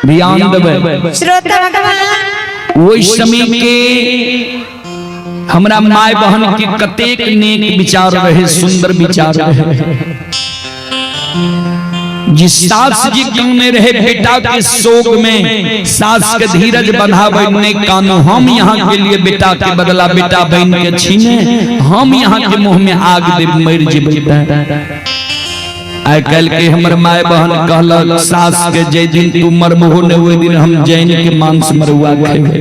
ध्यान देवे वही समय के हमरा माय बहन के कतेक नेक विचार रहे, सुंदर विचार रहे। जिस सास जी में रहे बेटा के शोक में सास के धीरज बंधावे ने कानू, हम यहाँ के लिए बेटा के बदला बेटा बहन के छीने, हम यहाँ के मुंह में आग दे मर जेबै। आइ कल के हमर माय बहन कहलक सास के जे दिन तू मरबहो ने ओइ दिन हम जैन के मांस मरुआ खेबै।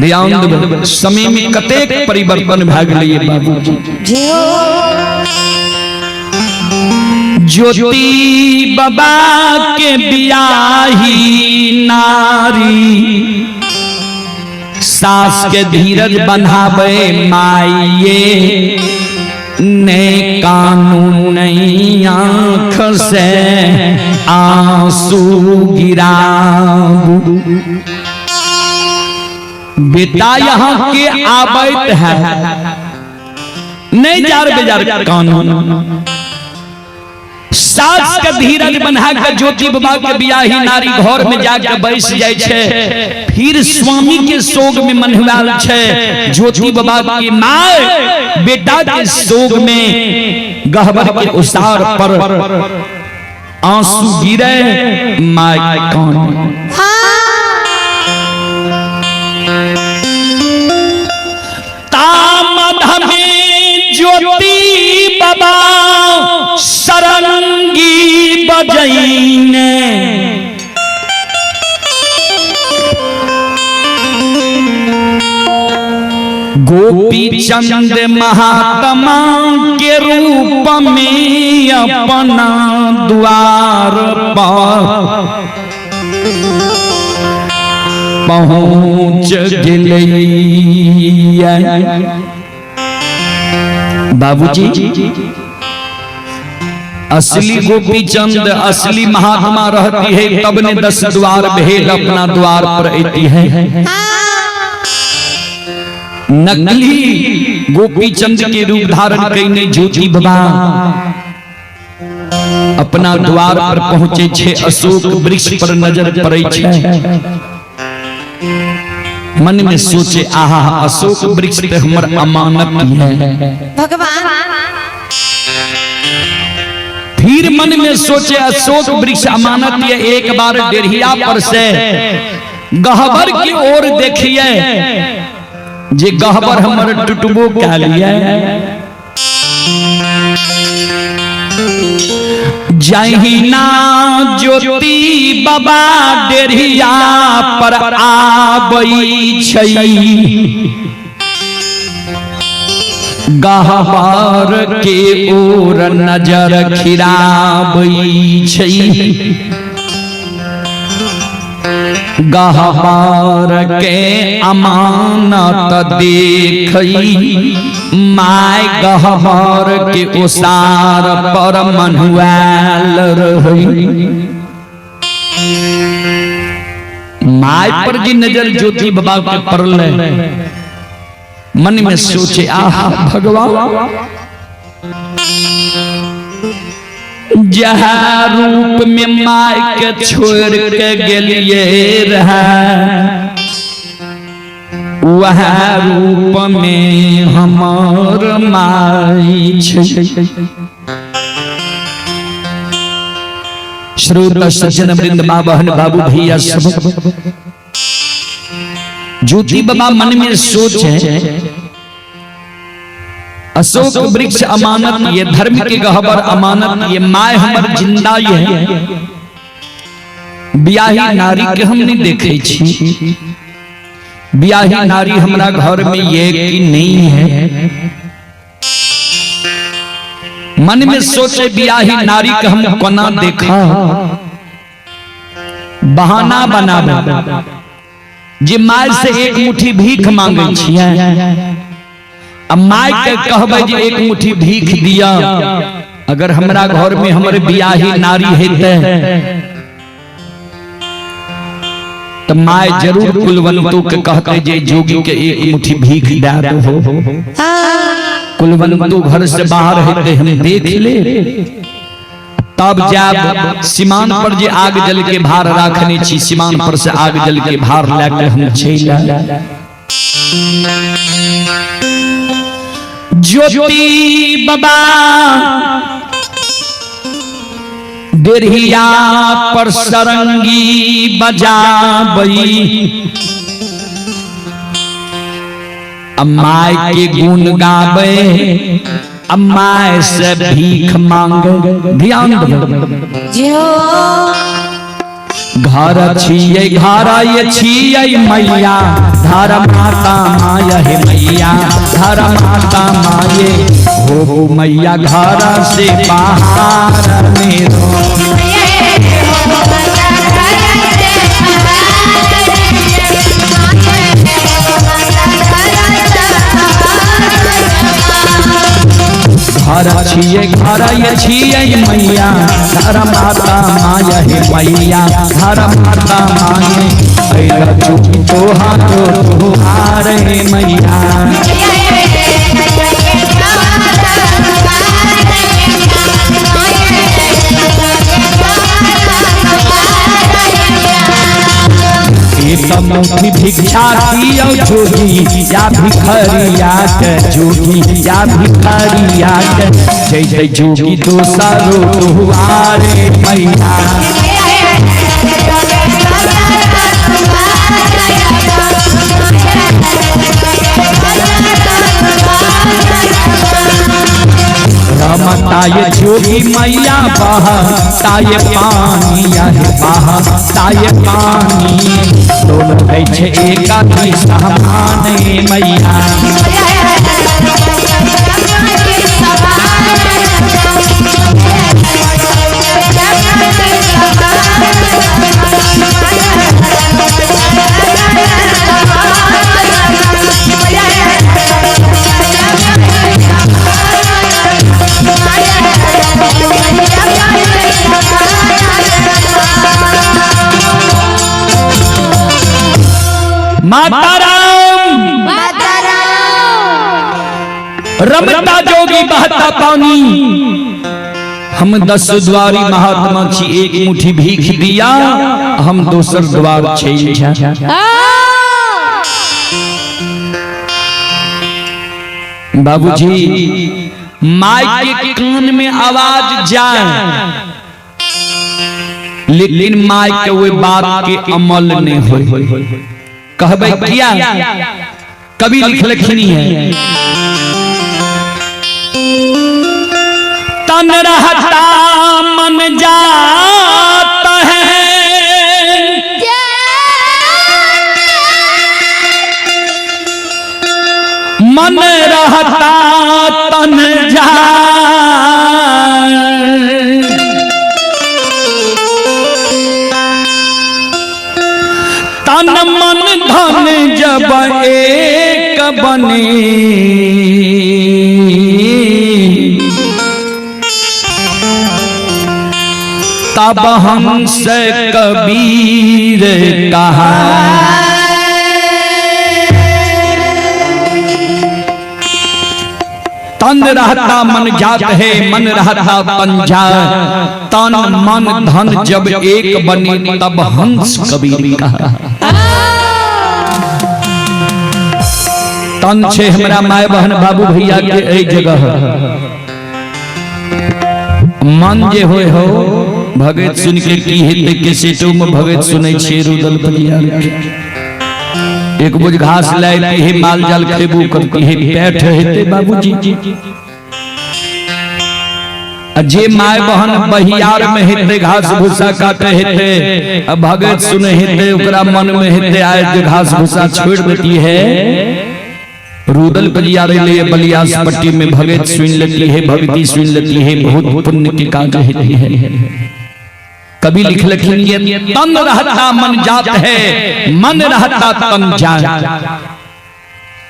ध्यान देबै समय में कतेक परिवर्तन भ गेलै बाबूजी। ज्योति बाबा के बियाही नारी सास के धीरज बंधावे माये ने कानून नहीं आँख से आंसू गिरा। बेटा यहाँ के आबैत है नहीं जार बेजार कानून। सास के धीरज बना के ज्योति बाबा के बियाही नारी घर में जाके बैस जाय छे, फिर स्वामी के शोक में मनहुआल छे। ज्योति बाबा की माय बेटा के शोक में गहबर के उसार पर आंसू गिरे माय कान। तामध में ज्योति बाबा सरंगी बजैने, गोपी चंद महात्मा के रूप में अपना द्वार पर पहुंच गए। बाबूजी असली गोपी चंद असली महात्मा रहती है तब ने 10 द्वार भेद अपना द्वार पर आती है। नकली गोपी चंद के रूप धारण करने ज्योति बाबा अपना द्वार पर पहुंचे छे। अशोक वृक्ष पर नजर पड़े छे, मन में सोचे आहा अशोक वृक्ष पे हमर अमानत है भगवान। फिर मन में सोचे अशोक वृक्ष अमानत ये, एक बार डेढ़िया पर से गहबर की ओर देखिए जे गहबर हमर टुटबो कह लिया। जहिना ज्योति बाबा डेढ़िया पर आबै छै, गहबर के ओर नजर खिराबै छै। गहबर के अमानत देखई माय गहबर के उसार पर मनहुआल रही। माय पर जी नजर ज्योति बाबा के पड़ले, मन में सोचे आहा भगवान जहाँ रूप में माय के छोड़ के गेलिए रहा, वह रूप में हमार माई छै। श्रोता सज्जन वृंद मां बहन बाबू भैया सब ज्योति बाबा मन में सोचे अशोक वृक्ष अमानत ये, धर्म के गहबर अमानत ये, माय हमर जिंदा ये। बियाही नारी के हम नहीं देखे छी, बियाही नारी हमरा घर में ये कि नहीं है। मन में सोचे बियाही नारी के हम कोना देखा, बहाना बनाबे जे माय से एक मुट्ठी भीख मांगे छियै। अब माय के कहबे जे एक मुट्ठी भीख दिया, अगर हमरा घर में हमरे बियाही नारी हेते तो माय जरूर कुलवंतु के कहते जे जोगी के एक मुट्ठी भीख दे दो। कुलवंतु घर से बाहर हेते हम देख ले, तब जब सीमान पर जे आग जल के भार राखने छी, सीमान पर से आग जल के भार लेके हम चला। ज्योति बाबा देरिया पर सरंगी बजाबई, अम्माय के गुण गावे, अम्माय से भीख मांगे। ध्यान दो, घर छियै घर ये छियै मैया, धर माता माया हे मैया, धर माता माये हो मैया, घर से बाहर मेरो घर छियै घर ये छियै मैया, धर माता माया हे मैया, धर माता माये ऐला चुकी तोहार हे मैया। मुठी भिक्षा दियो जोगी, या भिखरिया के जोगी, या भिखरिया के जय जय जोगी दोसरो दुआरे मैया। रमताये जोगी मैया बहताये पानी, बहताये पानी, दोनों छे एकाकी समान मैया। माता राम रमता जोगी बहता पानी, हम 10 द्वारी महात्मा छी, एक मुट्ठी भीख दिया, हम दोसर द्वार छै। बाबूजी माइक के कान में आवाज जाए, लेकिन माइक के वो बात के अमल नहीं हो। कहबे किया कभी लिखलखिनी है, तन रहता मन जाता है, मन रहता तन जाए, तन मन धन जब एक बने, तब हमसे कबीर कहा, तन रहता मन जात है, मन रहता तन जात, तन मन धन जब एक बने, तब हंस कबीर कहा। तन छे हमरा माय बहन बाबू भैया के ए जगह, मन जे होय हो भगत सुन के की हेते के सेटो में भगत सुनै छे रुदल बलिया। एक बुझ घास लाए हे माल जाल खेबू करती है, पेट हेते बाबूजी। जे माय बहन बहियार में हेते घास भूसा काटे हेते, अब भगत सुने हेते ओकरा मन में हेते आज घास भूसा छोड़ देती है, रुदल बलिया ले बलियास पट्टी में भगत सुन लेती है, भक्ति सुन लेती है, बहुत पुण्य की काज हेती है। कभी लिख लखेंगे तन रहता मन जात है, मन रहता तन जात,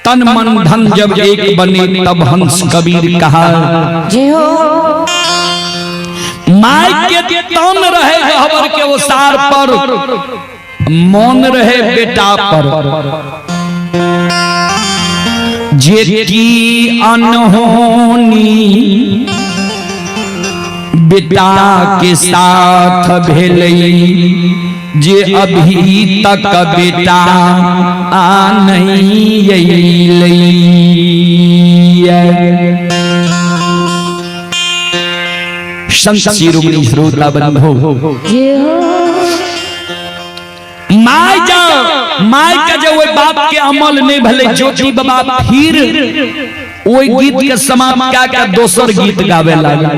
तन मन धन जब एक बने, तब हंस कबीर कहा। माय के तन रहे गहवर के वो सार पर, मौन रहे बेटा पर, जेकी अनहोनी बेटा के साथ भेलई जे अभी तक बेटा आ नहीं अइलई। संत शिरोमणि श्रोता बंधु माय का जब वो बाप के अमल नहीं भले ज्योति बाबा फिर वो गीत के समाप्त क्या क्या दोसर गीत गावे लगा।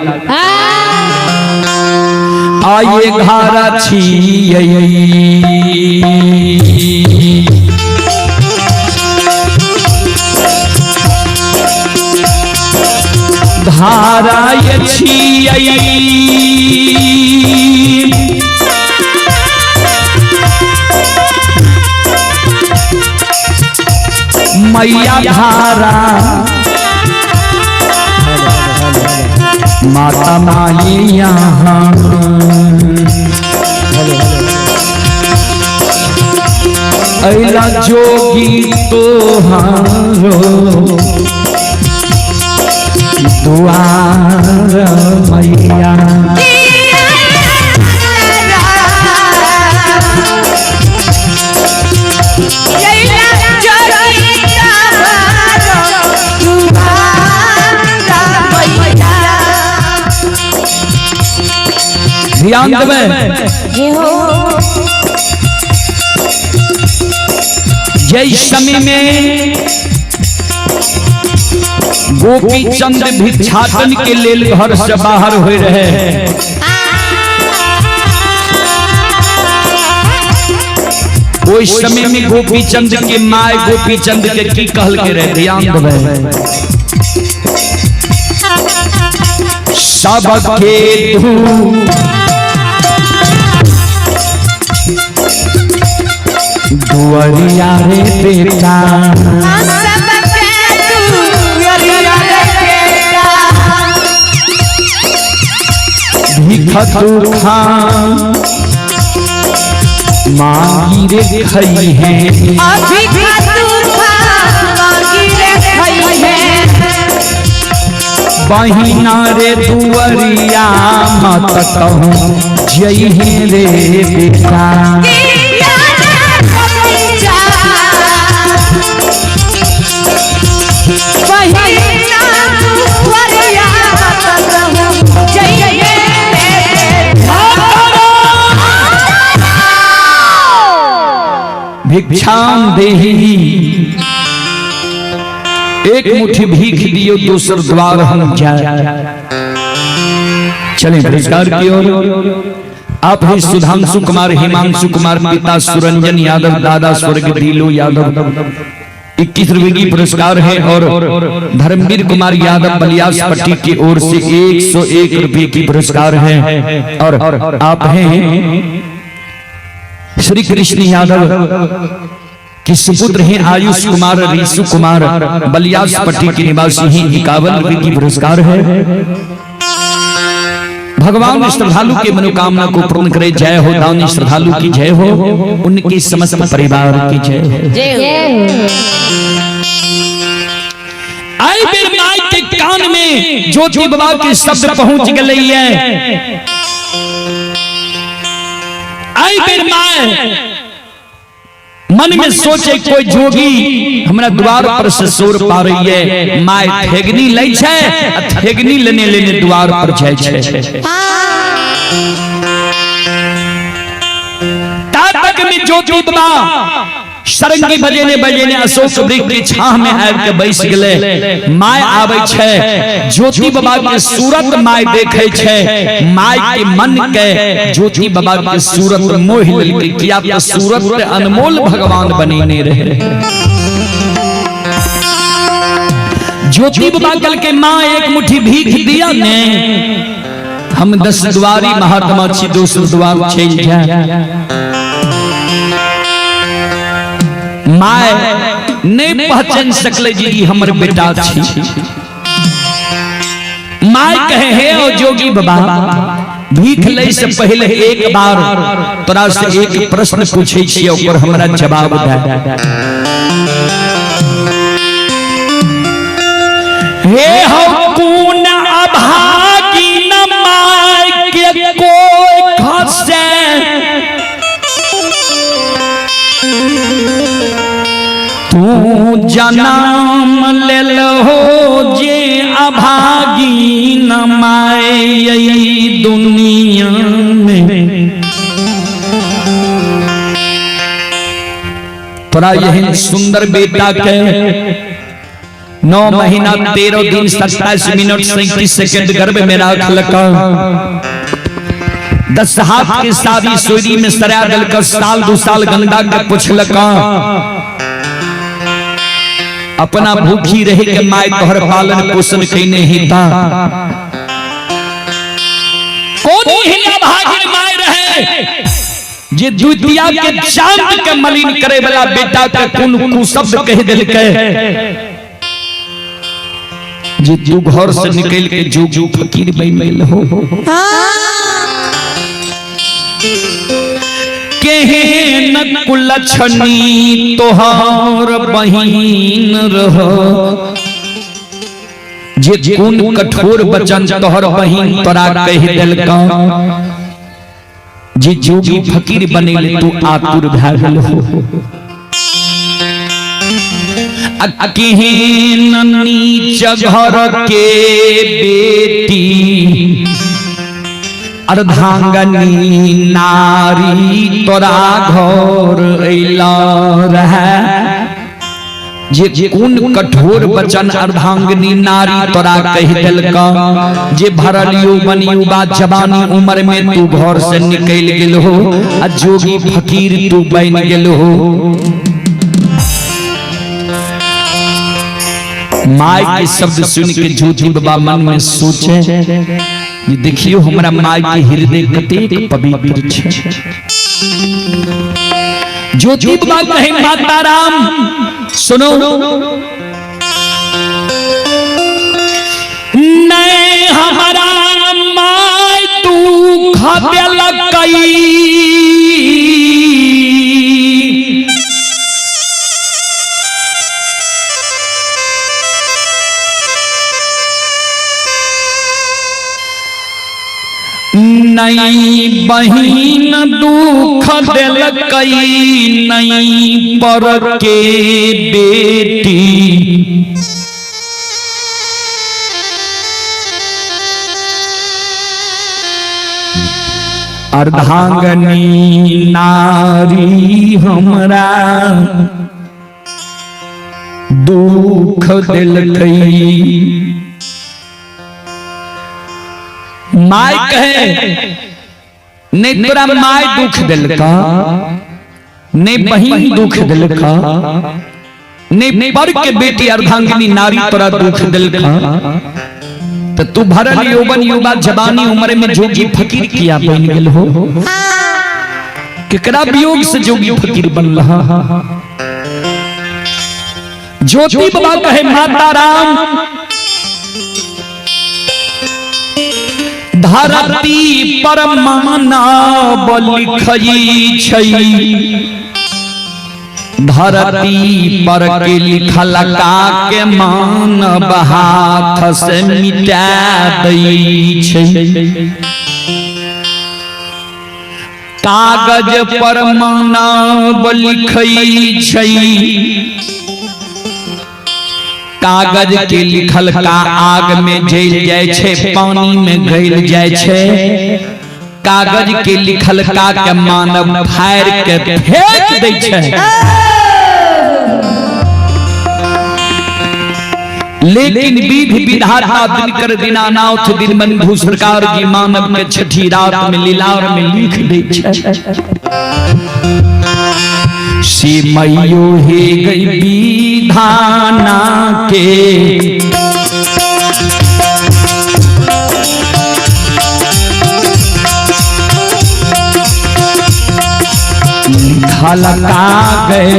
आये घर छियै धारा ये छियै मैया धारा माता माई यहाँ अइला जोगी तोहारो दुआर मैया। ध्यान देवे जय समय में गोपी चंद भिक्षाटन के लेल घर से बाहर हो रहे। उस समय में गोपी चंद के माय गोपी चंद के की कहल के रहे। ध्यान देवे सबके दुआरिया रे बेटा भिख तू खा मांगी रे खई है बहिना रे दुआरिया मत कहूँ जय रे बेटा। भिक्षाम देहि एक मुट्ठी भीख दियो दूसर द्वार हम जाए। चलें पुरस्कार की ओर। आप हैं सुधांशु कुमार हिमांशु कुमार पिता सुरंजन यादव दादा स्वर्ग दिलो यादव 21 रुपए की पुरस्कार है और धर्मवीर कुमार यादव बलियास पट्टी की ओर से 101 रुपए की पुरस्कार है। और आप हैं श्री कृष्ण यादव के सुपुत्र हैं आयुष कुमार रीसु कुमार बलियास पट्टी के निवासी हैं 51 रुपए की पुरस्कार है। भगवान श्रद्धालु के मनोकामना को पूर्ण करे। जय हो दानी श्रद्धालु की जय हो, उनके समस्त परिवार की जय हो। आई बेर माई के कान में ज्योति बाबा के शब्द पहुंच गए है। आई बेर माई मन में सोचे कोई जोगी हमरा द्वार पर से सोर पा रही है। माय ठेगनी लै छै, ठेगनी लेने लेने द्वार पर जाय छै। तातक में ज्योति बाबा सरंगी बजेने बजेने अशोक वृक्ष की छाह में आबि के बैस गेले। माय आबै छै, ज्योति बाबा के सूरत माय देखे छै। माय के मन के ज्योति बाबा के सूरत मोह लेलकै, किया कि सूरत अनमोल भगवान बनेने रहे। ज्योति बाबा कल के माँ एक मुट्ठी भीख दिया ने, हम 10 द्वारी महात्मा छी, दोसर द्वार चल जाए। माय नहीं पहचान सकले जी हमर बेटा छी। माय कहे हे ओ जोगी बाबा भीख ले से पहले एक बार तोरा से एक प्रश्न पूछे छी, ओकर हमरा जवाब दे। हे हो कौन अभागी न माय जन्म ले लो जे अभागी न माए दुनिया में। तोरा यही सुंदर बेटा के 9 महीना 13 दिन 27 मिनट 37 सेकंड गर्भ में रखलका। 10 हाथ के शादी सोरी में सरा दलका, साल 2 साल गंगा के पुछलका। अपना भूखी रहे के माय तोहर पालन पोषण कइने हिता। कौन ही अभागिन माय रहे जे द्वितीया के चांद के मलिन करे वाला बेटा के कुन कुशब्द कह देलकै। जे तू घर से निकल के जो फकीर बन गेल हो। केहन कुलछनी तोहर बहिन रहो। जे कुन कठोर वचन तोहर बहिन तोरा कह देलका। जे जोगी फकीर बनेले तू आतुर भए गेल हो। केहन नीच घर के बेटी अर्धांगनी नारी तोरा घर अइला रहे। जे कुन कठोर वचन अर्धांगनी नारी तोरा कह देलका। जे भरल यौवन युवा जवानी उम्र में तू घर से निकल गेल हो। आ जोगी फकीर तू बन गेल हो। माय के शब्द सुन के ज्योति बाबा मन में सोचे, ये देखियो हमरा माय के हृदय कतेक पवित्र छै। ज्योति बाबा कहे माता राम सुनो, नहीं हमारा माय तू खाते लगई। नहीं बहिन दुख दिलकई, नहीं पर के बेटी। अर्धांगनी नारी हमरा दुख दिलकई। माय कहे ने तोरा माय दुख दिलका, ने बहिन दुख दिलका, ने पर के बेटी अर्धांगिनी नारी तोरा दुख दिलका। तो तू भरल यौवन युवा जवानी उम्र में जोगी फकीर किया बन गेल हो। केकरा वियोग से जोगी फकीर बन रहा। ज्योति बाबा कहे माता राम धरती पर मानव लिखई छै। धरती पर के लिखल का के मानव हाथ से मिटा दै छै। कागज पर मानव लिखई छै। कागज के लिखल का आग में जल जाए छे, पानी में गल जाए छे। कागज के लिखल का के मानव फाड़ के फेंक दै छे। लेकिन विधि विधाता दिनकर दीनानाथ दीनबंधु सरकार जी मानव के छठी रात में लीलार में लिख दै छे। सिमयो हे गई विधाना के। लिखल का गए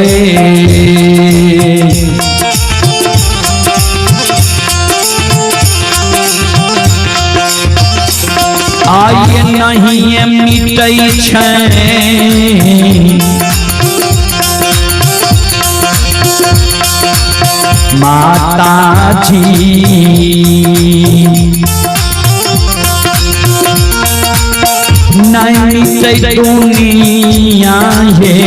आय नहीं मिटै छै। माता जी नहीं से दुनिया है।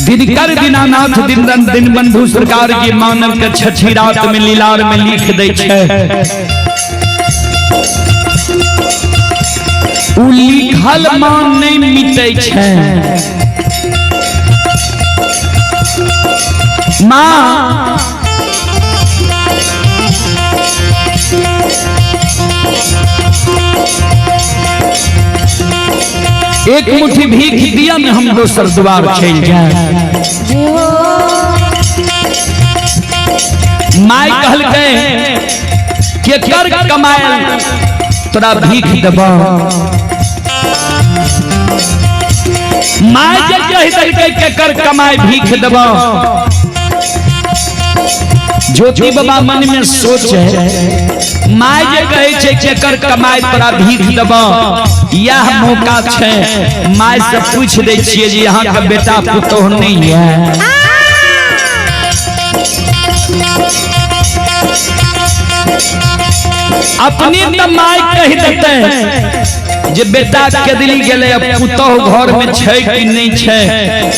दिनकर दीनानाथ दिन बंधु सरकार के मानव के छठी रात में लीलार में लिख दै छै उ लिखल मान नहीं मिटै छै माँ एक मुट्ठी भीख दिया में हम दोसर द्वार चल जाए माय कहल के कर कमाए तोरा भीख देबा माय जे कहि दे के कर कमाए भीख देबा ज्योति बाबा मन में सोचे माय जे कहे छै के कर कमाए तोरा भीख देबा यह मौका छै माय से पूछ दे छिए जे यहाँ का बेटा पुतोह नहीं है अपनी तो माय कह देते जे बेटा के दिली गेले पुतोह घर में छै कि नहीं छै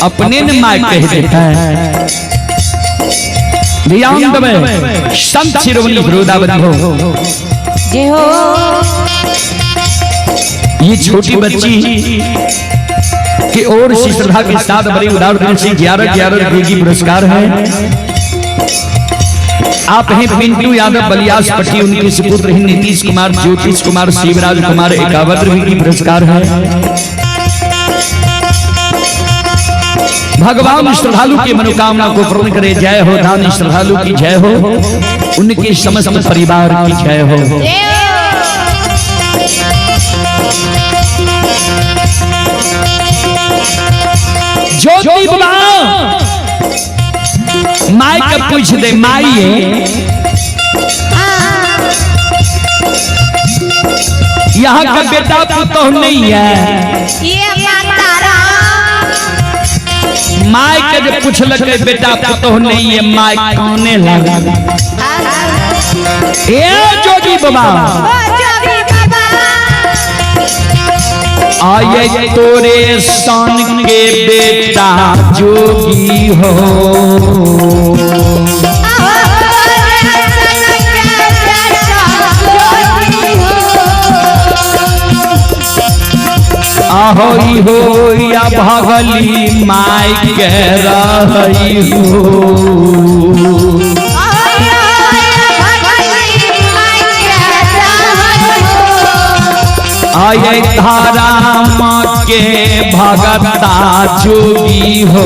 अपने ने माय कह देते ध्यान देवे संत शिरोमणि गुरुदावरी हो जय हो। ये छोटी बच्ची की ओर से श्रद्धा के साथ बड़ी उदाहरण से 11-11 रुपए की पुरस्कार है। आप हैं पिंटू यादव बलियास पट्टी उनके सुपुत्र हैं नीतीश कुमार ज्योतिष कुमार शिवराज कुमार 51 रुपए की पुरस्कार है। भगवान श्रद्धालु की मनोकामना को पूर्ण करे जय हो दान श्रद्धालु की जय हो उनके समस्त परिवार की जय हो। ज्योति बाबा माई का पूछ दे माई यहाँ का बेटा पुतोह नहीं है माई के जो पूछलक बेटा पुतोह नहीं है माई काने लगा ए जोगी बाबा आये तोरे सन के बेटा जोगी हो आहोई हो या भगली माई के रही हो आये धारा माँ के भगता जोगी हो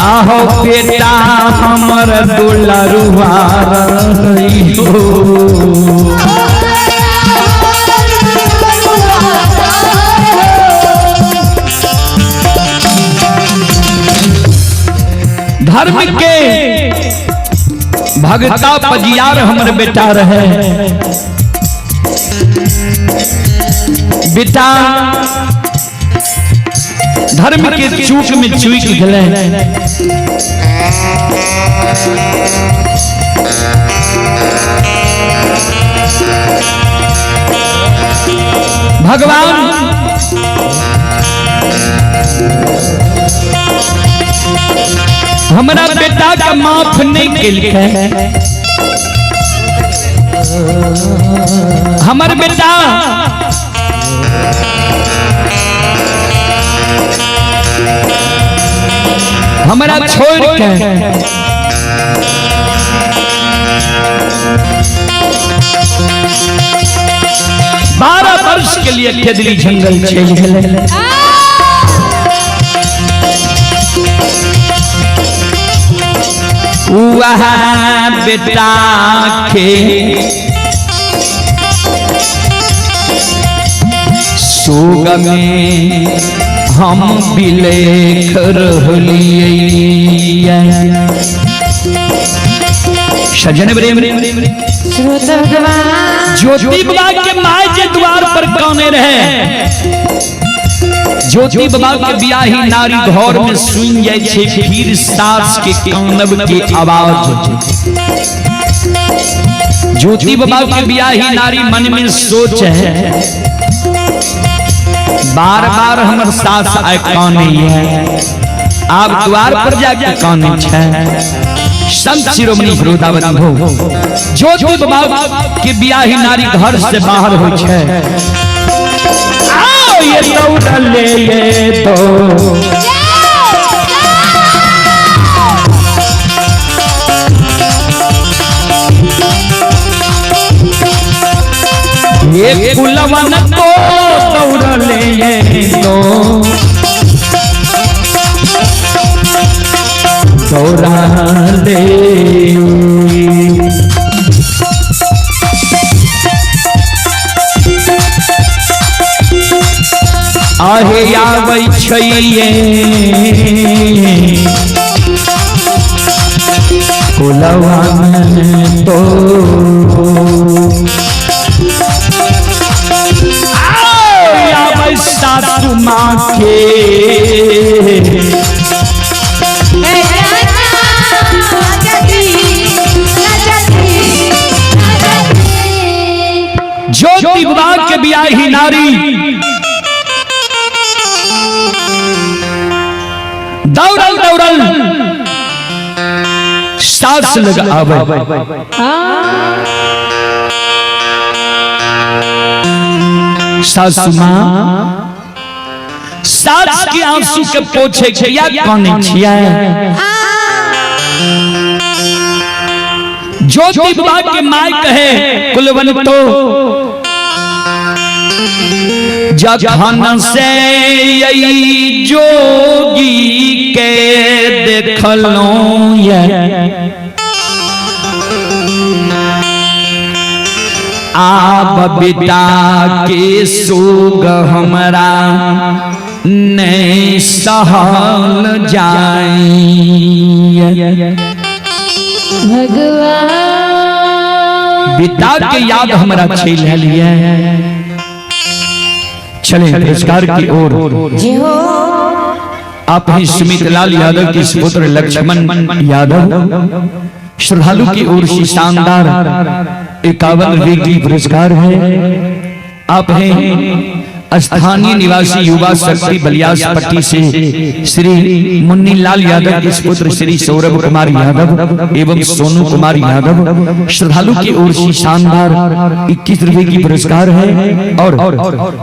आहो बेटा हमर दुलरुआ रही हो धर्म के भगता पजियार हमर बेटा रहे बेटा धर्म के चूक में चूक गए भगवान हमारा बेटा का माफ नहीं किया हमारे बेटा हमारा छोड़ के 12 वर्ष के लिए केदली जंगल चल गए वहाँ बेटा के सोग में हम बिलेख रहिए सजन ज्योति बाबा के माय के द्वार पर कौने रहे ज्योति बाबा के बियाही नारी घर में सुन जाए छे फिर सास के कानब के आवाज ज्योति बाबा के बियाही नारी मन में सोच है, बार बार हमर सास आए काने है, आप द्वार पर जाके काने छे। संत शिरोमणि गुरुदावन हो ज्योति बाबा के बियाही नारी घर से बाहर हो छे। आओ ये दौड़ ले ये तो ये कुलवन को दौड़ ले ये तो दौड़ा ले। आहे आबै छैये कुलवन तो सासु माँ के ज्योति बाबा के बियाही नारी दौड़ल दौड़ल सास लग आवे। सासु माँ सास के आंसू के पोछे छिया काने छिया। ज्योति बाबा के माय कहे कुलवन तो जखन से यही जोगी के देखलो ये आप बेटा के सोग हमरा नहीं सहल जाई। भगवान बेटा के याद हमरा छीन लिया। चले पुरस्कार की ओर। आप ही सुमित लाल यादव के पुत्र लक्ष्मण यादव श्रद्धालु की ओर से शानदार 51वें की पुरस्कार है। आप हैं स्थानीय निवासी युवा शक्ति बलियासपट्टी से श्री मुन्नी लाल यादव के पुत्र श्री सौरभ कुमार यादव एवं सोनू कुमार यादव श्रद्धालु की ओर से शानदार 21 रुपए की पुरस्कार है। और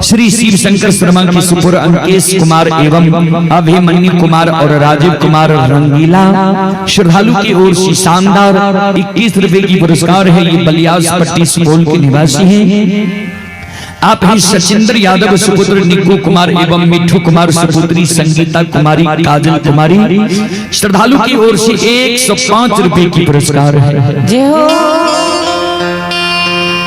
श्री शिव शंकर शर्मा की सुपुत्र अंकेश कुमार एवं अभिमन्यु कुमार और राजीव कुमार रंगीला श्रद्धालु की ओर से शानदार 21 रुपए की पुरस्कार है। ये बलियासपट्टी सुपौल के निवासी हैं। आप ही सचिंद्र यादव सुपुत्र निक्कू कुमार एवं मिठू कुमार सुपुत्री संगीता कुमारी काजल कुमारी श्रद्धालु की ओर से 105 रुपए की पुरस्कार है।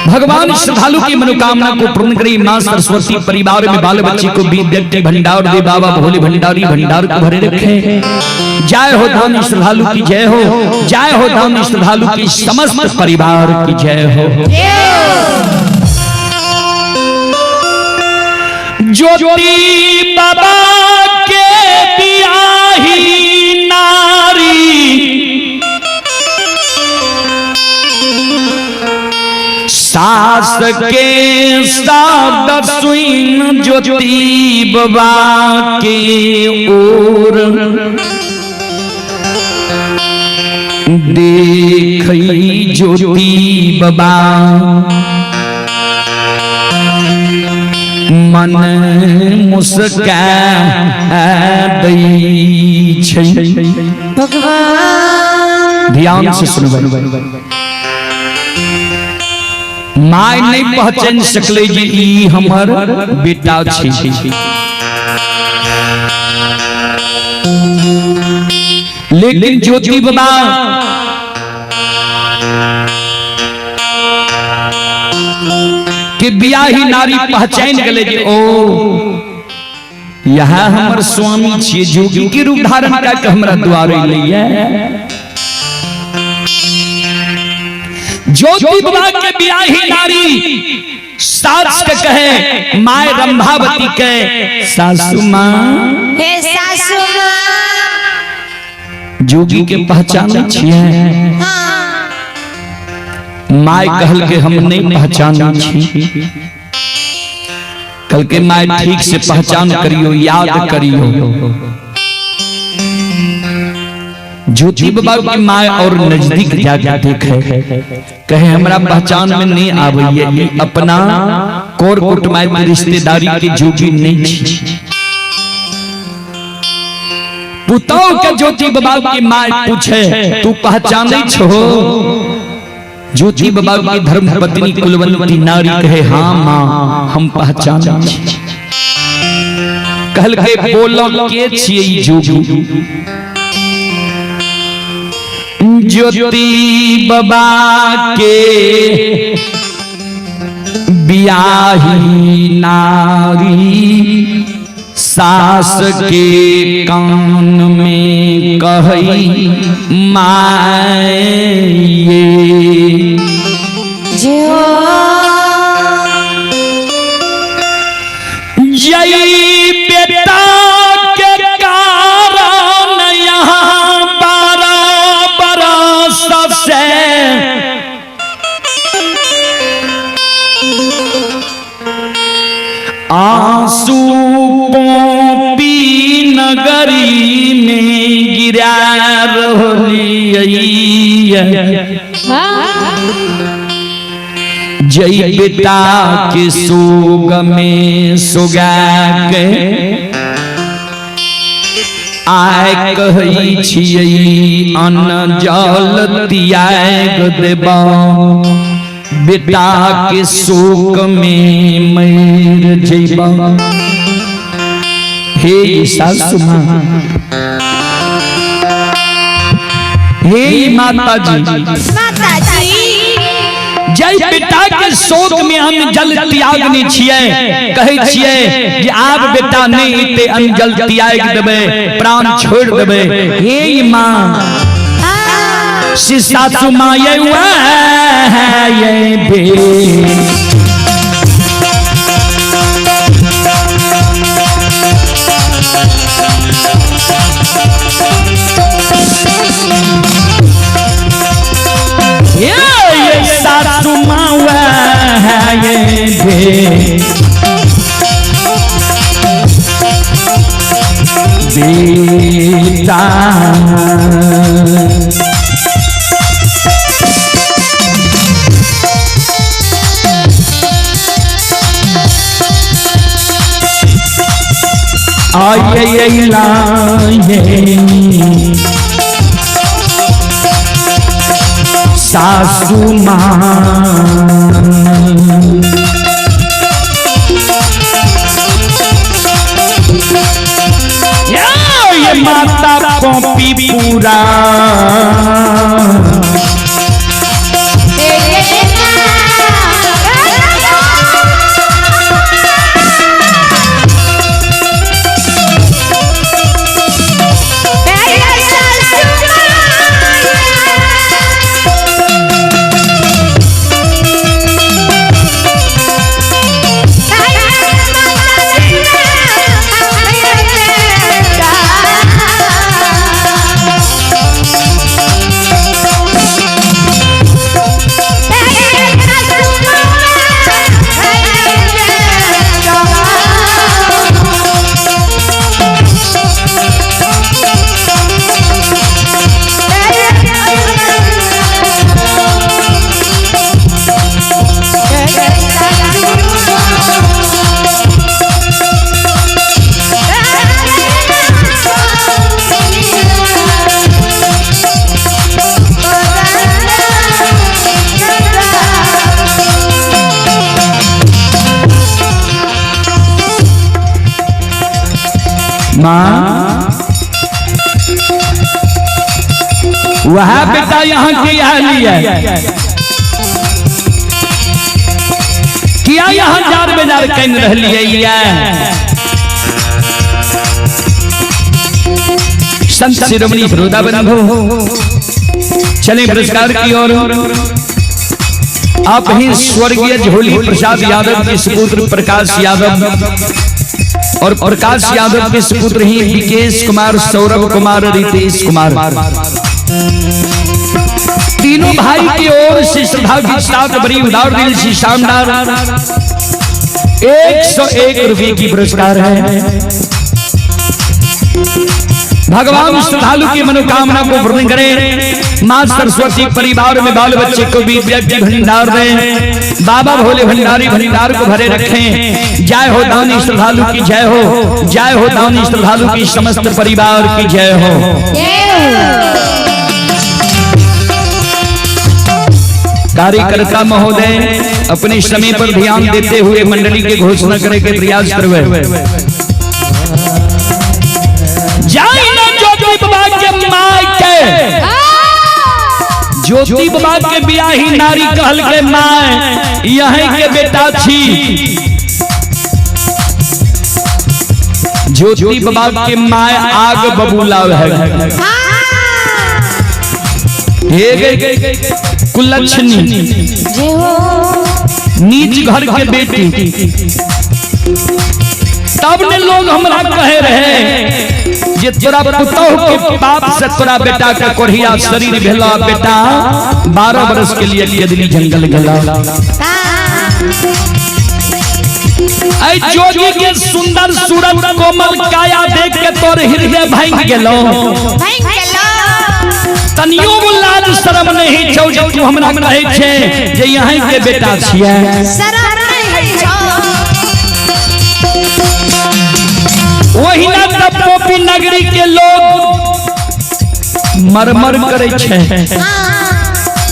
भगवान श्रद्धालु की मनोकामना को पूर्ण करे। मां सरस्वती परिवार में बाल बच्चे को विद्या भंडार दे। बाबा भोले भंडारी भंडार को भरे रखे। जय हो धाम श्रद्धालु की जय हो। जय हो धाम श्रद्धालु की समस्त परिवार की जय हो। ज्योति बाबा के बियाही नारी सास के साथ सुइन ज्योति बाबा के ओर देखई ज्योति बाबा मन मुस्का दै छै। भगवान ध्यान से सुनबै। माय नहीं पहचान सकले जे ई हमर बेटा छै। लेकिन ज्योति बाबा के बियाही नारी पहचान गले जे ओ यहाँ हमर स्वामी छियै जोगी के रूप धारण करके हमरा द्वारे लैया। ज्योति बाबा के बियाही नारी सास के कहे माय रंभावती के सासु मां हे सासु मां जोगी के पहचान छियै। माय कहल के हम नहीं पहचान छी। कल के माय ठीक से पहचान करियो, याद करियो। ज्योति बाबा की माय और नजदीक जाके देखे, कहे हमरा पहचान में नहीं आवे, अपना कोर कुटुंब रिश्तेदारी के जोगी नहीं छी। पुताओ के ज्योति बाबा की माय पूछे तू पहचाने छो? ज्योति बाबा की धर्म पत्नी कुलवंती नारी कहे हाँ माँ हम पहचान। कहल के बोलो के छिए जोगी? ज्योति बाबा के बियाही नारी सास के कान में कही माए जय बेटा के कारण यहाँ 12 बरस से आंसू पोपी नगरी में गिरा रही। जय बेटा के सोग में सुगा के आय कही छियै अन्न जल तियाग देबा। बेटा के शोक में मर जइबा। हे सासु माँ, हे माता जी, जय बेटा के शोक में हम जल त्यागने छियै, कहै छियै जे आब बेटा नहीं एते अन्न जल त्याग देबै, प्राण छोड़ देबै। हे माँ सासु माँ ये बे ये सासु माँ ये बे बेटा आये सासु माँ ये माता पॉपी पूरा माँ वह बेटा यहाँ के यहाँ लिया किया यहाँ जार बेजार कन रही संत शिरोमणि वृंदावन चले पुरस्कार की ओर। आप ही स्वर्गीय झोली प्रसाद यादव के सुपुत्र प्रकाश यादव और प्रकाश यादव के सुपुत्र ही विकेश कुमार, सौरभ कुमार, रितेश कुमार तीनों भाई की ओर से श्रद्धा की साथ बड़ी उदार दिल से शानदार 101 रुपए की पुरस्कार है। भगवान श्रद्धालु की मनोकामना को पूर्ण करें। मां सरस्वती परिवार में बाल बच्चे को विद्या की भंडार दें। बाबा भोले भंडारी भंडार को भरे रखें। जय हो दानी श्रद्धालु की जय हो, जय हो दानी श्रद्धालु की समस्त परिवार की जय हो। कार्यकर्ता महोदय अपने समय पर ध्यान देते हुए मंडली के घोषणा करे के प्रयास करवे। ज्योति बाबा के माय के, ज्योति बाबा के बियाही नारी कहल के माय यहीं के बेटा छी। ज्योति बाबा के माय आग बबूला है। कुलच्छनी नीच घर के बेटी। तब ने लोग हमरा कहे रहे जे तोरा पुतौह के बाप से तोरा बेटा का कोढ़िया शरीर भेला, बेटा 12 वर्ष के लिए केदली जंगल गेला। ऐ जोगी के सुंदर सूरत कोमल काया देख के तोर हृदय भांग गेलो। तनियो लाज शर्म नहीं छौ जे तू हमरा कहै छै जे यहीं के बेटा छियै। शर्म नहीं छौ। वही ना तब पोपी नगरी के लोग मरमर करे छे,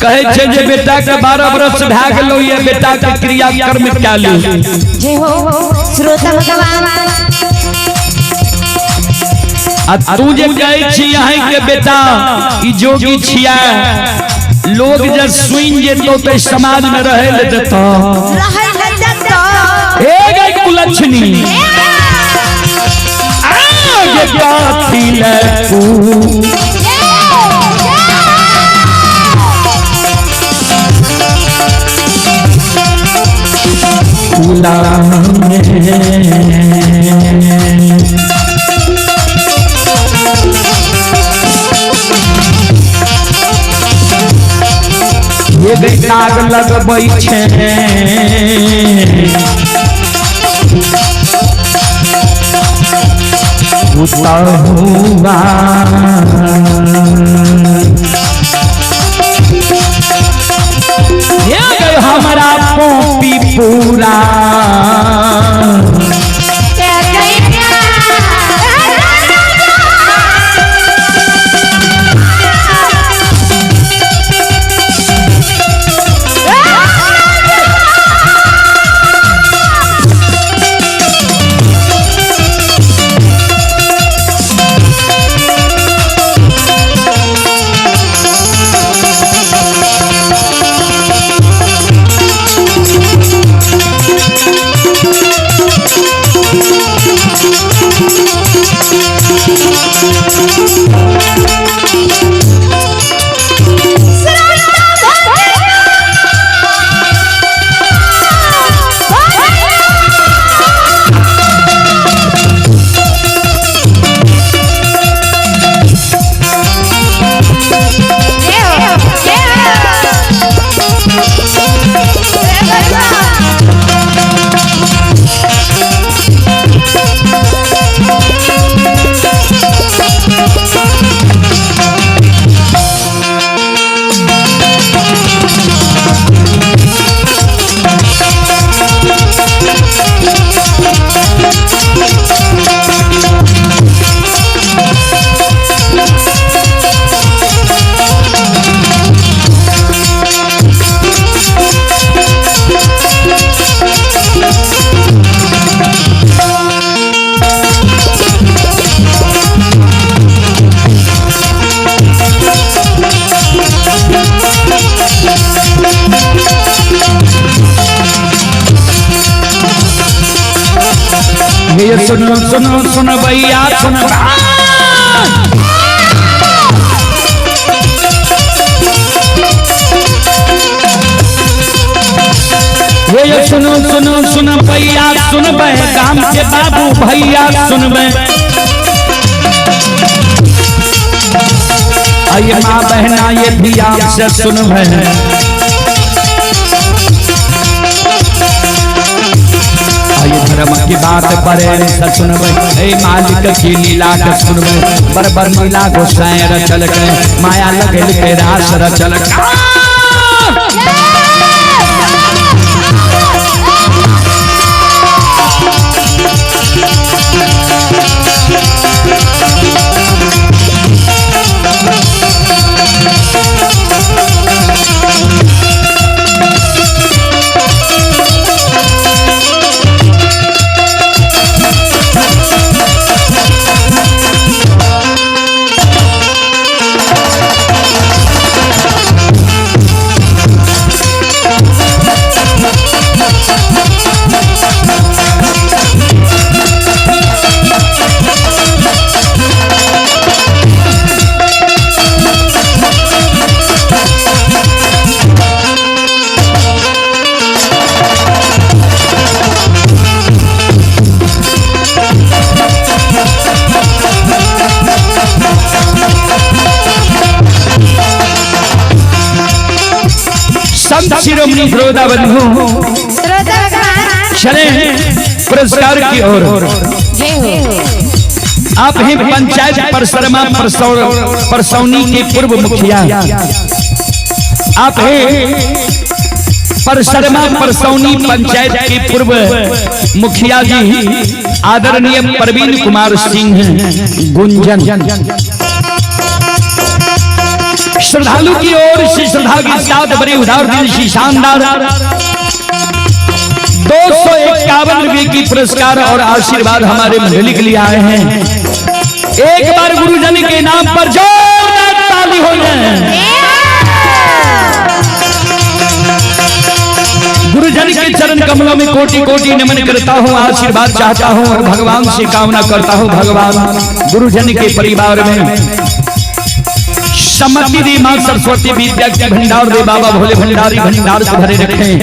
कहे छे जे बेटा के 12 वर्ष भए गेलो, ये बेटा के क्रिया कर्म क्या ली। जय हो श्रोता भगवान। आ तू जे कहै छी यहीं के बेटा ई जोगी छिया, लोग जे सुन जेतो त समाज में रहे ले देतो। ए गई कुलच्छनी आगे गाथी ले फूला ये नाग लगबै छै हुआ ये हमारा पोपी पूरा ये सुनो सुनो सुनो भैया सुनो। ये सुनो सुनो सुनो भैया सुनबे, काम के बाबू भैया सुनबे। आइए माँ बहना ये भी आपसे सुनबे, आइए धर्म की बात परे से सुनबे, हे मालिक की लीला के सुनबे, बरबर लीला गोसाई रचल के माया लगल के रास रचल के। शिरोमणि श्रोता बंधु चले पुरस्कार की ओर। आप हैं पंचायत परसरमा परसौनी के पूर्व मुखिया, आप हैं परसरमा परसौनी पंचायत के पूर्व मुखिया जी आदरणीय प्रवीण कुमार सिंह गुंजन। श्रद्धालु की ओर से श्रद्धा के साथ बड़े उदार दिल से शानदार 251 रुपये की पुरस्कार और आशीर्वाद हमारे मंडली के लिए आए हैं। एक बार गुरुजन के नाम पर जोरदार ताली हो जाए। गुरुजन के चरण कमलों में कोटि कोटि नमन करता हूँ, आशीर्वाद चाहता हूँ और भगवान से कामना करता हूँ भगवान गुरुजन के परिवार में समृद्धि दी, मां सरस्वती विद्या के भंडार दे, बाबा भोले भंडारी भंडार से भरे रखें।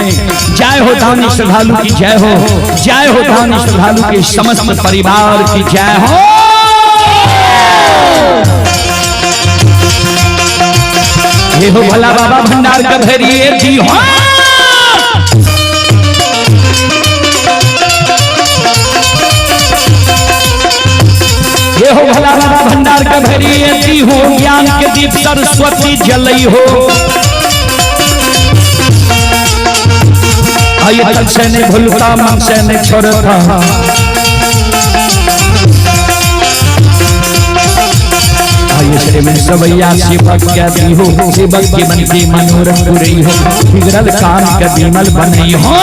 जय हो दानी श्रद्धालु की जय हो, जय हो दानी श्रद्धालु के समस्त परिवार की जय हो। ये हो भला बाबा भंडार का भरिए दी हो, ये हो भला बाबा भंडार का भरी हो, ज्ञान के दीप सरस्वती जलई हो। आइए तन से ने भूलता मन से ने छोड़ता, आइए श्री में सवैया शिवक क्या दी हो, शिवक के मन की मनोरथ पूरी हो, बिगड़ल कान का विमल बनई हो।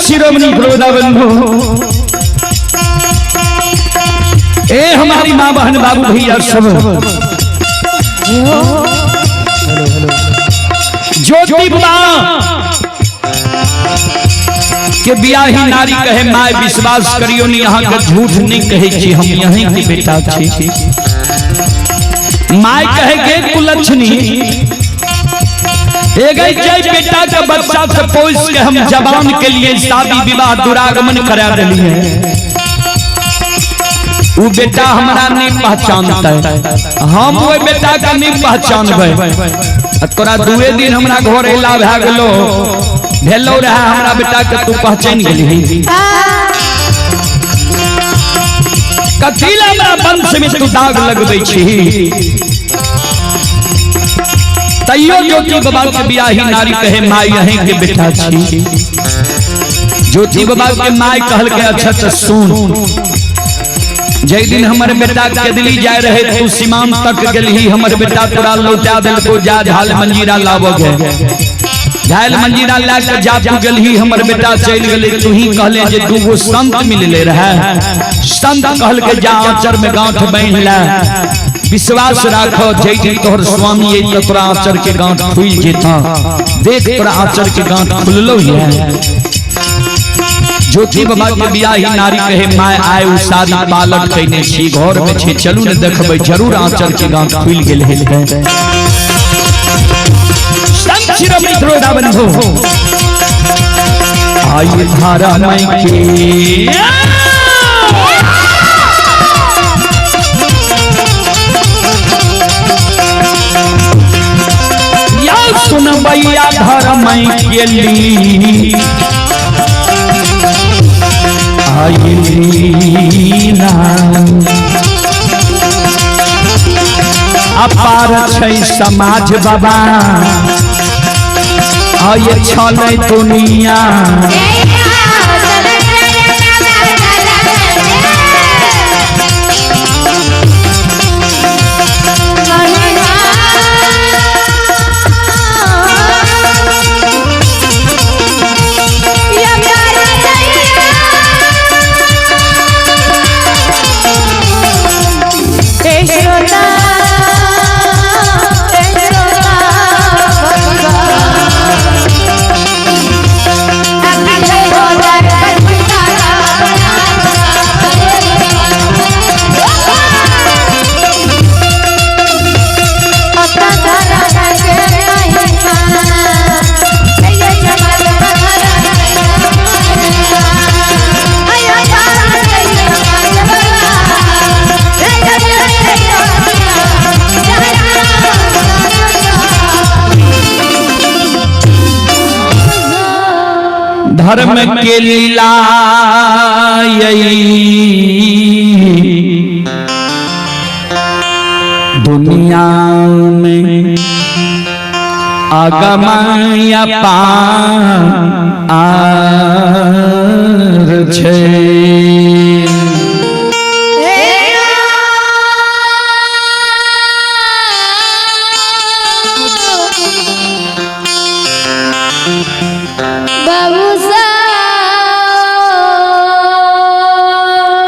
शिरोमणि श्रोता बंधु, ए हमारी माँ बहन बाबू भैया सब, ज्योति के बियाही नारी कहे माय विश्वास करियो नहीं, यहाँ का झूठ नहीं कहे कि हम यहीं की बेटा थी। माय कहे गे कुलक्षणी बेटा के बच्चा से पोस के हम जवान के लिए शादी विवाह दुरागमन करा दिली है। वो बेटा हमारा नहीं पहचानता है, हम वो बेटा का नहीं पहचानबे। तोरा दुए दिन हमरा घर एला भेलो रहा हमरा बेटा के तू पहचान गेली। कथीला हमरा वंश में तू दाग लगबै छी। तैयो ज्योति बाबा के बियाही नारी कहे माय यहीं के बेटा छी। ज्योति बाबा के माय कहल के अच्छा से सुन, जय दिन हमारे बेटा के दिल्ली जाए रहे तू सीमांत तक गेली, हमर बेटा तोरा लौटा देलको, जा झाल मंजीरा लावोगे। झाल मंजीरा ला के जा तू गेली, हमर बेटा चल गेले। तू ही कहले जे दूगो संत मिलले रहे, संत कहल के जा आचर में गांठ बांध ले, विश्वास राखो जय दिन तोहर स्वामी ये तो तोरा आचर के गांठ खुल जेता। देख तोरा आचर के गांठ खुललो है। ज्योति बाबा के बियाही नारी कहे माय आय उ शादी बालक कइने छी, घर में छी, चलू ने देखबै जरूर आचर के गांठ खुल गेल है। संत शिरोमणि ध्रुवदा बंधु आय धारा मई के या सुन भैया धारा मई के ली अपार छै समाज बाबा आये छलै दुनिया। धर्म के लीला दुनिया में आगमय पार छे।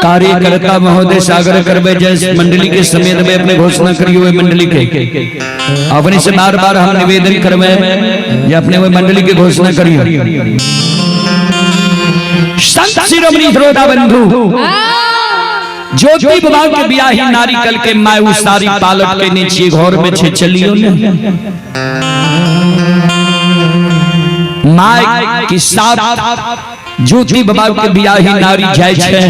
कार्यकर्ता महोदय सागर करबे जैसे मंडली के समेत में अपने घोषणा करियो मंडली के अपने से बार बार हम निवेदन करबे ये अपने वो मंडली के घोषणा करियो। संत शिरोमणि ध्रुवदा बंधु ज्योति बाबा के बियाही नारी कल के माय उ सारी पालक के नीचे घर में छे चलियो ने माय की साथ ज्योति बाबा के बियाही नारी जाय छे।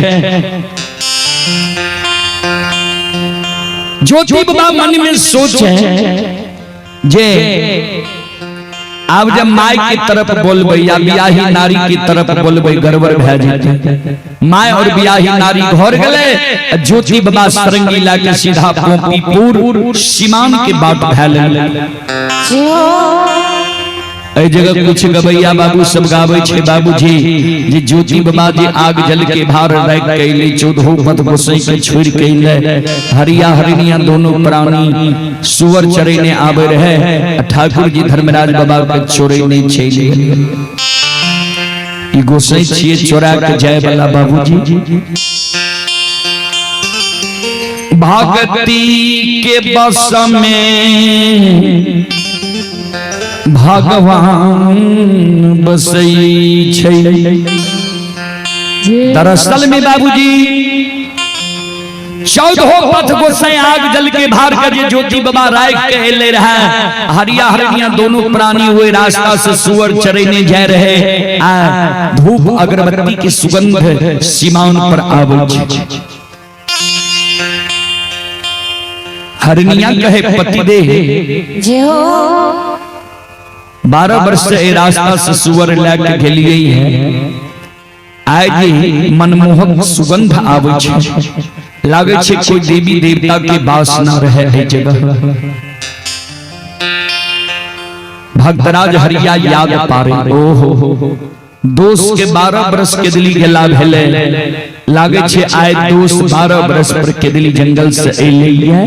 ज्योति बाबा मन में सोचे जे अब जब माय की तरफ बोलबे या बियाही नारी की तरफ बोलबे गड़बड़ भए जेतै। माय और बियाही नारी घर गेले, ज्योति बाबा सरंगी ला के सीधा पोपीपुर सीमान के बाट भए ले। ए जगह कुछ गबैया बाबू सब गावे छे बाबूजी जे ज्योति बाबा जी आग जल के भार राख कैले, 14 पथ गोसाई के छोड़ कैले, हरिया हरिनिया दोनों प्राणी सुअर चरने आवे रहे, ठाकुर जी धर्मराज बाबा के चोरे नहीं छेले। ई गोसाई छिए चोरा के जाय वाला बाबूजी। भक्ति के बस में भगवान बसई छै। दरअसल में बाबूजी 14 पथ गोसाई आग जल के भार का जे ज्योति बाबा राय कह ले रहा है। हरिया हरिया दोनों प्राणी हुए रास्ता से सुअर चरने जा रहे। धूप अगरबत्ती की सुगंध सीमान पर आवे। हरनिया कहे पति दे जे हो 12 वर्ष से रास्ता से सुअर लेके गेलिए है। आज मनमोहक सुगंध आवे छै, लागे छै कोई देवी देवता के वास न रहे है जगह। भक्तराज हरिया याद पारे ओहो दोस्त के 12 वर्ष के दिली गेला भेले। लागे छै आय दोस्त 12 वर्ष पर के दिली जंगल से एलिए।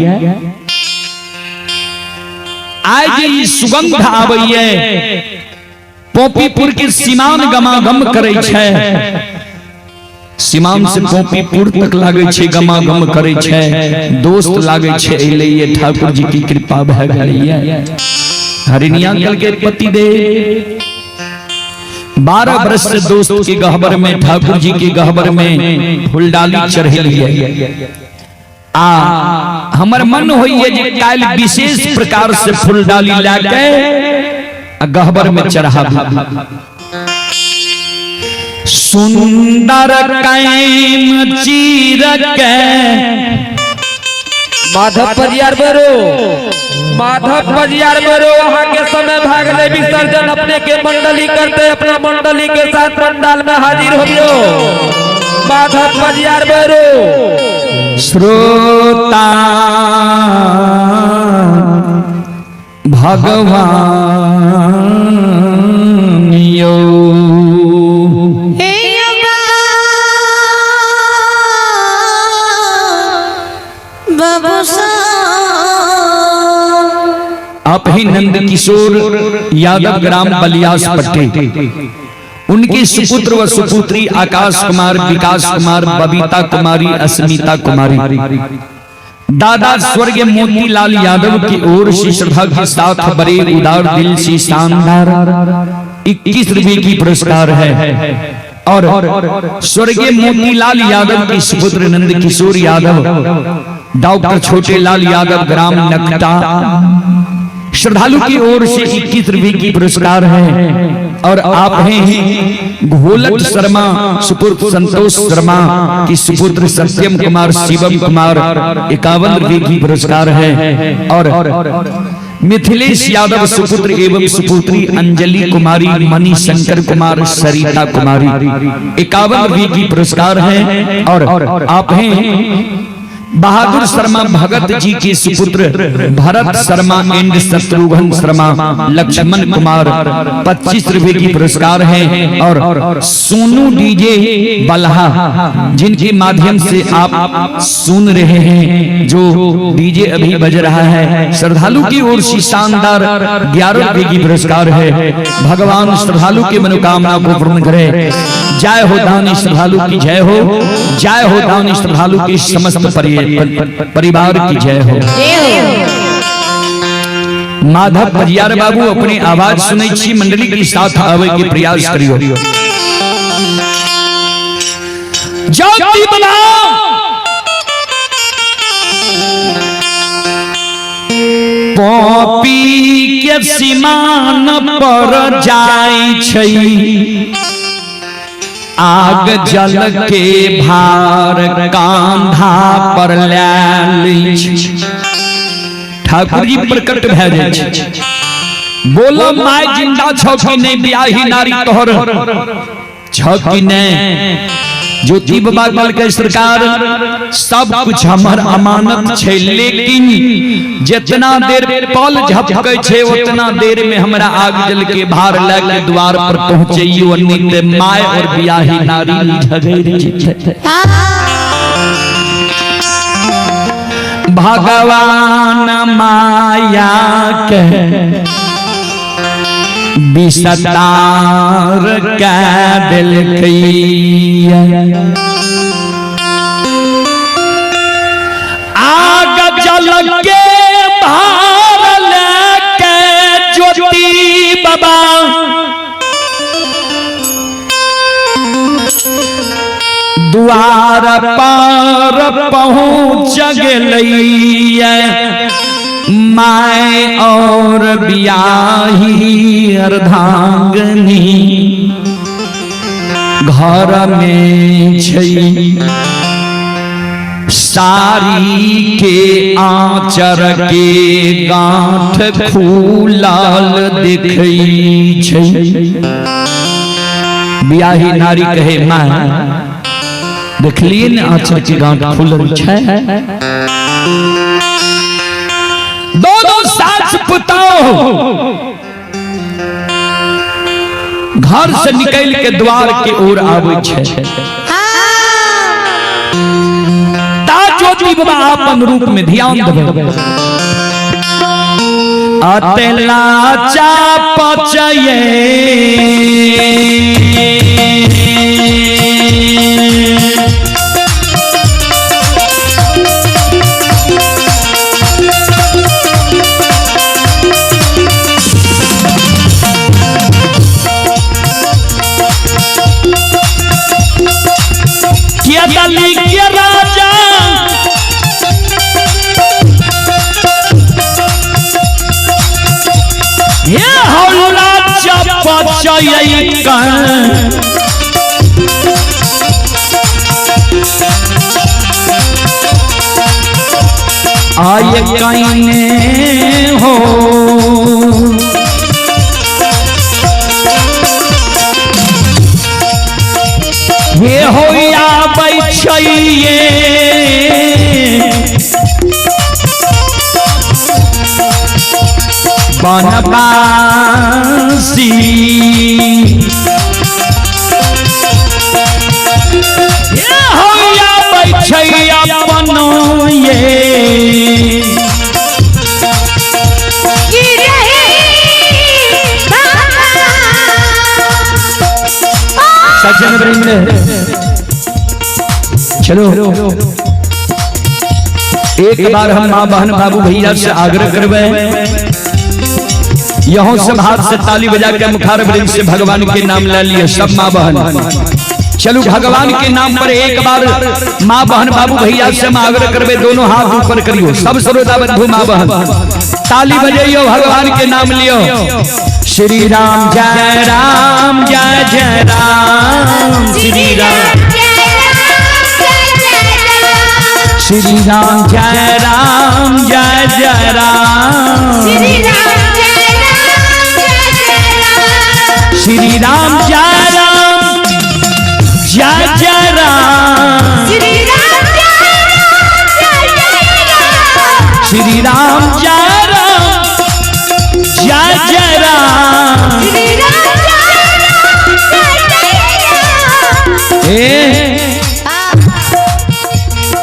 आज ई सुगंध आबैये पोपीपुर के सीमान गमागम करे छै। सीमान से पोपीपुर तक लागे छै गमागम करे छै। दोस्त लागे छै एलिए ठाकुर जी की कृपा भ गेलिए। हरिनिया कल के पति दे 12 वर्ष से दोस्त के गहबर में ठाकुर जी के गहबर में फूलडाली चढ़ेलिए। हमर मन होइए जे काल विशेष प्रकार से फूलडाली लाके गहबर में चढ़ाबी। सुंदर कैम चीर के माधव पजियार बरो वहाँ के समय भागले विसर्जन अपने के मंडली करते अपना मंडली के साथ पंडाल में हाजिर हो। माधव पजियार बरो श्रोता भगवान यो आप ही नंद किशोर यादव ग्राम बलियास पट्टी उनके सुपुत्र व सुपुत्री आकाश कुमार, विकास कुमार, बबीता कुमारी, अस्मिता कुमारी दादा स्वर्गीय मोतीलाल यादव की ओर से श्रद्धा के साथ बड़े उदार दिल से शानदार 21 रुपए की पुरस्कार है। और स्वर्गीय मोतीलाल यादव के सुपुत्र नंद किशोर यादव, डॉक्टर छोटे लाल यादव ग्राम नकटा श्रद्धालु की ओर से 21 रुपए की पुरस्कार है। और आप हैं घोलक शर्मा सुपुत्र संतोष शर्मा की सुपुत्र सत्यम कुमार, शिवम कुमार 51 रुपए की पुरस्कार है। और मिथिलेश यादव सुपुत्र एवं सुपुत्री अंजलि कुमारी, मणि शंकर कुमार, सरिता कुमारी 51 रुपए की पुरस्कार है। और आप हैं बहादुर शर्मा भगत जी के सुपुत्र भरत शर्मा एंड शत्रुघ्न शर्मा, लक्ष्मण कुमार 25 रुपए की पुरस्कार है। और सोनू डीजे बल्हा जिनके माध्यम से आप सुन रहे हैं, जो डीजे अभी बज रहा है, श्रद्धालु की ओर से शानदार 11 रुपए की पुरस्कार है। भगवान श्रद्धालु की मनोकामना को पूर्ण करे। जय हो दानी श्रद्धालु की जय हो, जय हो दानी श्रद्धालु की समस्त परिवार की जय हो। माधव पजियार बाबू अपनी आवाज सुनै छी, मंडली के साथ आवे के प्रयास करियो। ज्योति बनाओ पोपी के सीमान पर जाई छै आग जल के भार कांधा पर लै ठाकुर जी प्रकट भै जाय छै। बोलो माय जिंदा छौ कि नहीं, बियाही नारी तोहर छौ कि नहीं। ज्योति बाबा कल के सरकार सब कुछ हमर अमानत छै, लेकिन जितना देर पल झपकै छै उतना देर में हमरा आग जल के भार लेके द्वार पर पहुंचैयो। अन्य माय और बियाही नारी झगड़ छै। भगवान माया के विस्तार कै देलकै, आग जल के भार लेके ज्योति बाबा द्वार पार पहुँच गलैया माय और बियाही अर्धांगनी घर में छै सारी के आंचर के गांठ खुलाल दिखै छै। बियाही नारी कहे मां देखलिए ने आंचर के गांठ खुलल छै। दोनों सास पुतौह घर से निकल के द्वार के ओर आवे छै। ज्योति बाबा अपन रूप में ध्यान देवे अतेला चापचये क्या दली क्या राजा ये हौला चपचयई कन आये कईने हो ये होया बैठइए बनबासी ये होया बैठइया बनो ये सज्जन वृंद चलो एक बार हम माँ बहन बाबू भैया से आग्रह करवे यहाँ सब हाथ से ताली बजा के मुखार वृंद से भगवान के नाम ले लिए सब माँ बहन। चलो भगवान के नाम पर एक बार माँ बहन बाबू भैया से हम आग्रह करवे दोनों हाथ ऊपर करियो सब श्रोता बंधु माँ बहन ताली बजाइयो भगवान के नाम लियो। श्री राम जय राम जय जय राम श्री राम श्री राम जय राम जय जय राम श्री राम जय राम जय जय राम श्री राम जय राम जय जय राम।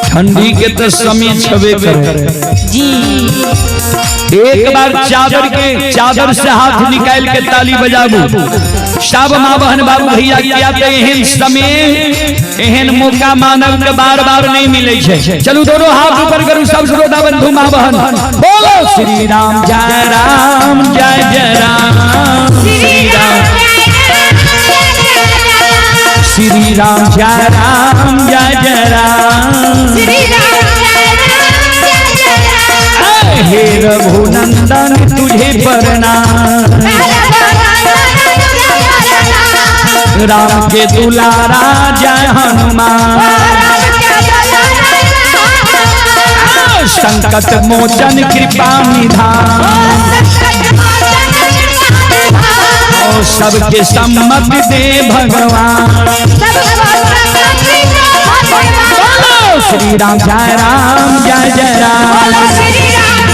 ठंडी के तो समय छबे करे जी। एक बार चादर से हाथ निकाल के ताली बजाबू सब माँ बहन बाबू भैया किया तो एहन समय एहन मौका मानव के बार बार नहीं मिले छे। चलू दोनों हाथ ऊपर करू सब श्रोता बंधु माँ बहन बोलो श्री राम जय राम जय जय राम श्री राम श्री राम जय राम जय जय राम हे रघुनंदन तुझे प्रणाम राम के दुलारा जय हनुमान संकट मोचन कृपा निधान और सबके सम्मति दे भगवान। श्री राम जय राम जय जय राम